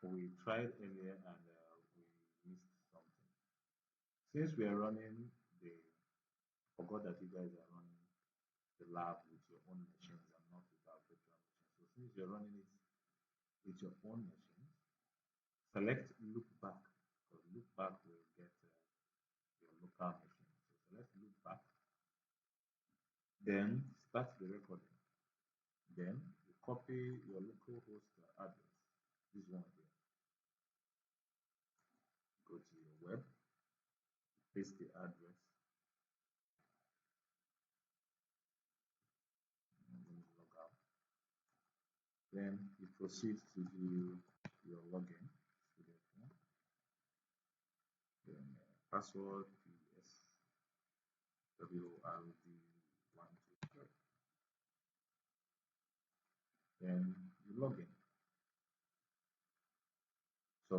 we tried earlier and we missed something. Since we are running the, forgot that you guys are running the lab with your own machines and not with our virtual machines. So since you're running it with your own machines, select loop back, because loop back will get your local machine. So select loop back, then start the recording. Then you copy your local host address, this one here. Go to your web, paste the address, and then log out. Then you proceed to do your login. Then password PSWRD123. Then you log in. So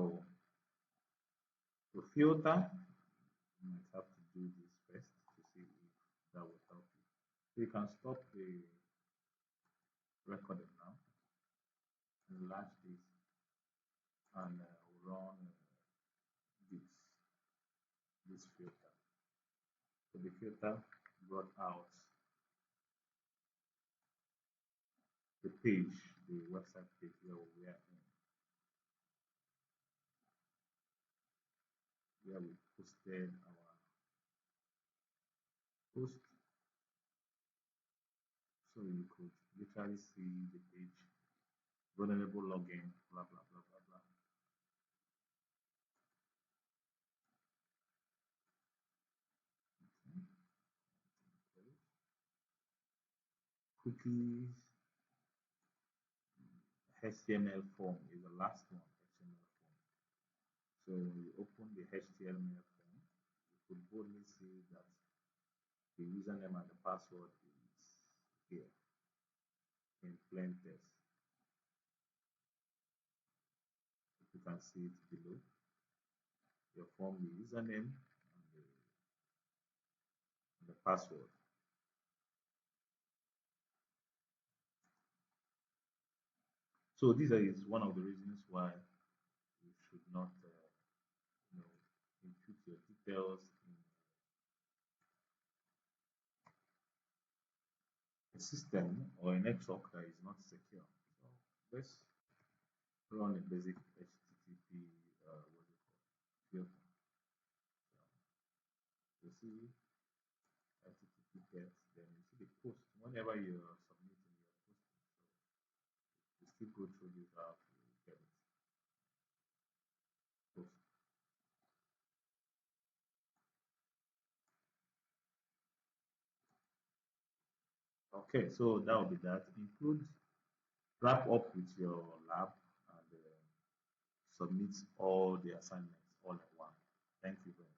to filter, you might have to do this first to see if that will help you. So you can stop the recording now, enlarge this, and run this filter. So the filter brought out the page, the website page where we are in, where we posted our post. So you could literally see the page, vulnerable login, blah blah blah blah blah. Okay. Cookies, HTML form is the last one, HTML form. So when you open the HTML form, you could boldly see that the username and the password is here in plain text. If you can see it below, your form, the username and the password. So this is one of the reasons why you should not input your details in a system or a network that is not secure. So let's run a basic HTTP what do you call filter. So you see HTTP get, then you see the post whenever you're submitting your posting. So you still go through this how to get it post. Okay, so that will be that. Include, wrap up with your lab and submit all the assignments all at once. Thank you very much.